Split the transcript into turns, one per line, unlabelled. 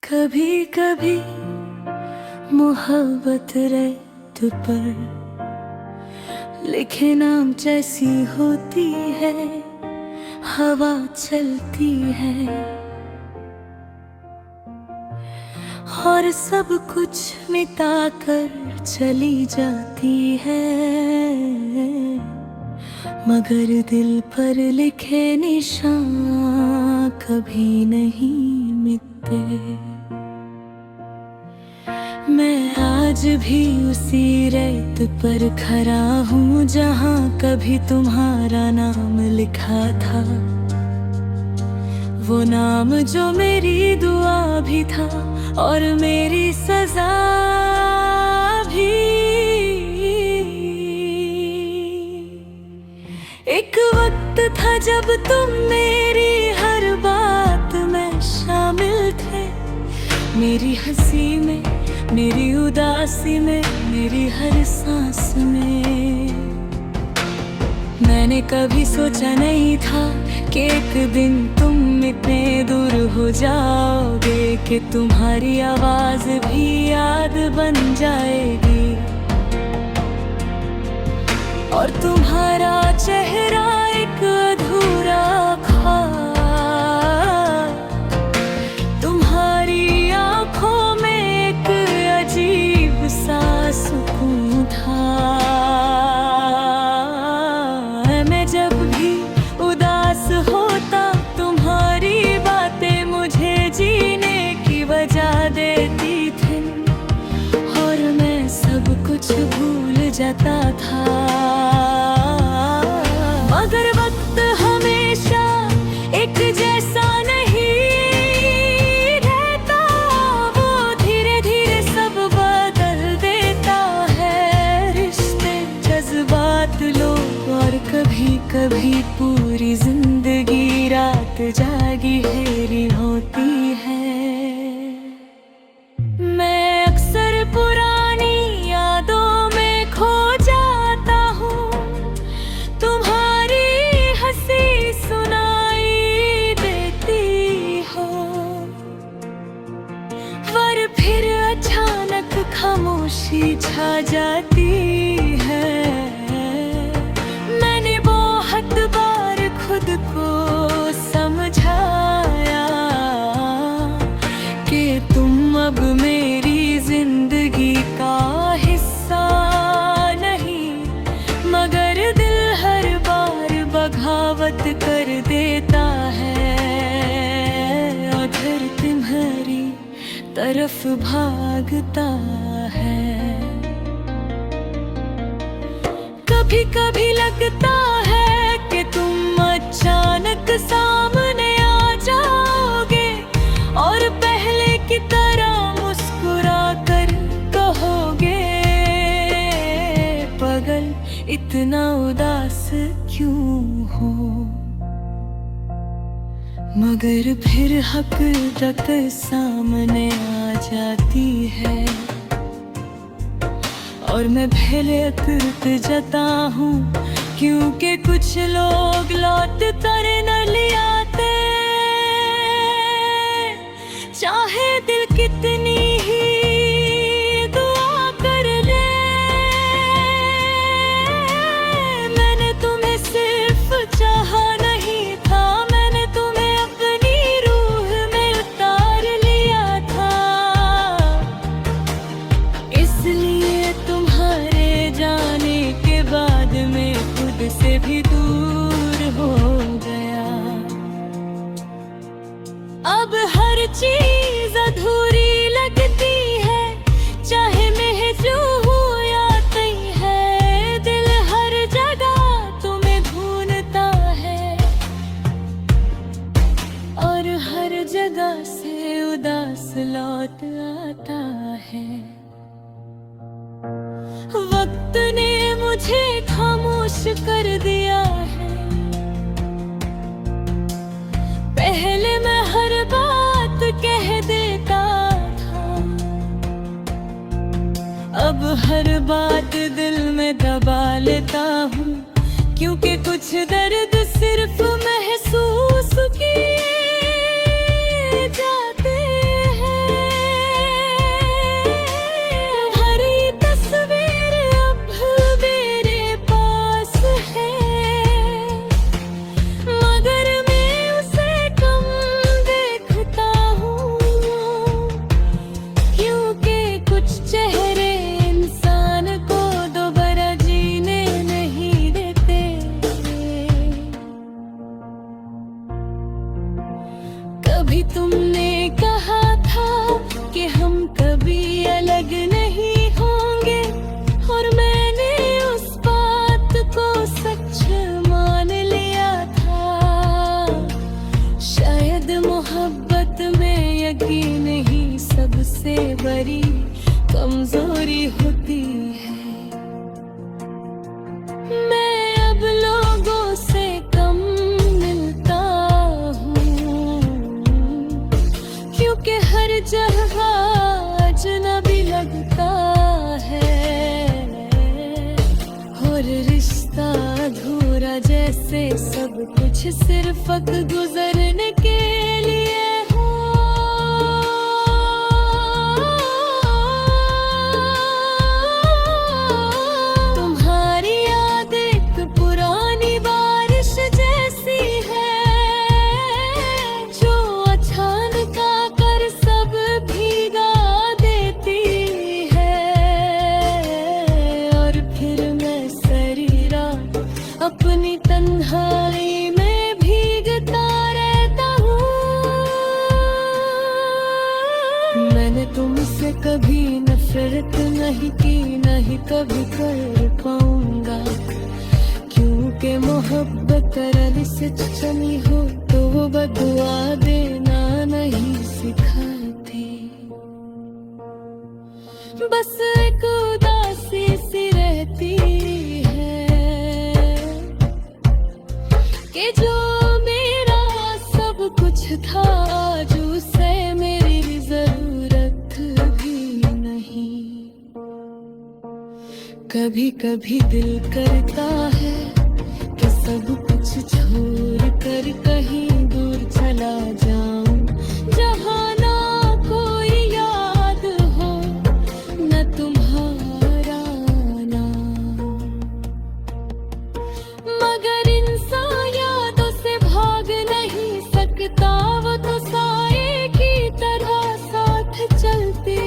कभी कभी मोहब्बत रेत पर लिखे नाम जैसी होती है, हवा चलती है और सब कुछ मिटा कर चली जाती है, मगर दिल पर लिखे निशान कभी नहीं मिटते। मैं आज भी उसी रेत पर खड़ा हूँ जहाँ कभी तुम्हारा नाम लिखा था, वो नाम जो मेरी दुआ भी था और मेरी सजा भी। एक वक्त था जब तुम मेरी हर बात में शामिल थे, मेरी हंसी में, मेरी उदासी में, मेरी हर सांस में। मैंने कभी सोचा नहीं था कि एक दिन तुम इतने दूर हो जाओगे कि तुम्हारी आवाज भी याद बन जाएगी और तुम्हारा चेहरा एक अधूरा ख्वाब, तुम्हारी आंखों में एक अजीब सा सुकून था। मैं जब भी उदास होता, तुम्हारी बातें मुझे जीने की वजह देती थी और मैं सब कुछ भूल जाता था। मगर वक्त हमेशा एक जैसा नहीं रहता, वो धीरे धीरे सब बदल देता है। रिश्ते, जज्बात, लोग और कभी कभी पूरी जिंदगी रात जागी हेरी होती है। मैं अक्सर पुरानी यादों में खो जाता हूँ, तुम्हारी हंसी सुनाई देती हो, पर फिर अचानक खामोशी छा जाती है। मैंने बहुत बार खुद को समझाया कि तुम अब मेरी जिंदगी का हिस्सा नहीं, मगर दिल हर बार बगावत कर देता है और फिर तुम्हारी तरफ भागता है। कभी कभी लगता है कि तुम अचानक सामने आ जाओगे और पहले की तरह मुस्कुरा कर कहोगे, पागल इतना उदास क्यों हो। मगर फिर हकीकत सामने आ जाती है और मैं पहले अकर्त जाता हूँ, क्योंकि कुछ लोग लौट कर न ले आते, चाहे दिल कितनी ही दुआ कर ले। मैंने तुम्हें सिर्फ चाहा नहीं था, मैंने तुम्हें अपनी रूह में उतार लिया था, इसलिए तुम्हारे जाने के बाद मैं खुद से भी दूर हो गया। अब हर चीज अधूरी लगती है, चाहे महजूब हो या तय है, दिल हर जगह तुम्हें ढूंढता है और हर जगह से उदास लौट आता है। वक्त ने मुझे खामोश कर दिया है, पहले मैं हर बात कह देता था, अब हर बात दिल में दबा लेता हूँ, क्योंकि कुछ दर्द सिर्फ महसूस किए जाते हैं। सबसे बड़ी कमजोरी होती है। मैं अब लोगों से कम मिलता हूँ, क्योंकि हर जगह अजनबी लगता है, और रिश्ता अधूरा जैसे सब कुछ सिर्फ वक्त गुजरने के लिए हो। तुम्हारी याद एक पुरानी बारिश जैसी है, जो अचानक आकर सब भीगा देती है, और फिर मैं सारी रात अपनी तन्हाई में भीगता रहता हूँ। मैंने तुमसे कभी नफरत नहीं की, नहीं कभी कर पाऊंगा, क्योंकि मोहब्बत अगर सच्ची हो तो वो बदुआ देना नहीं सिखाती। बस एक उदासी सी रहती है कि जो मेरा सब कुछ था आज उसे मेरी जरूरत भी नहीं। कभी कभी दिल करता है कि सब कुछ छोड़ कर कहीं दूर चला जाऊं, जहां ना कोई याद हो न तुम्हारा नाम। मगर इंसान यादों से भाग नहीं सकता, वो तो साए की तरह साथ चलते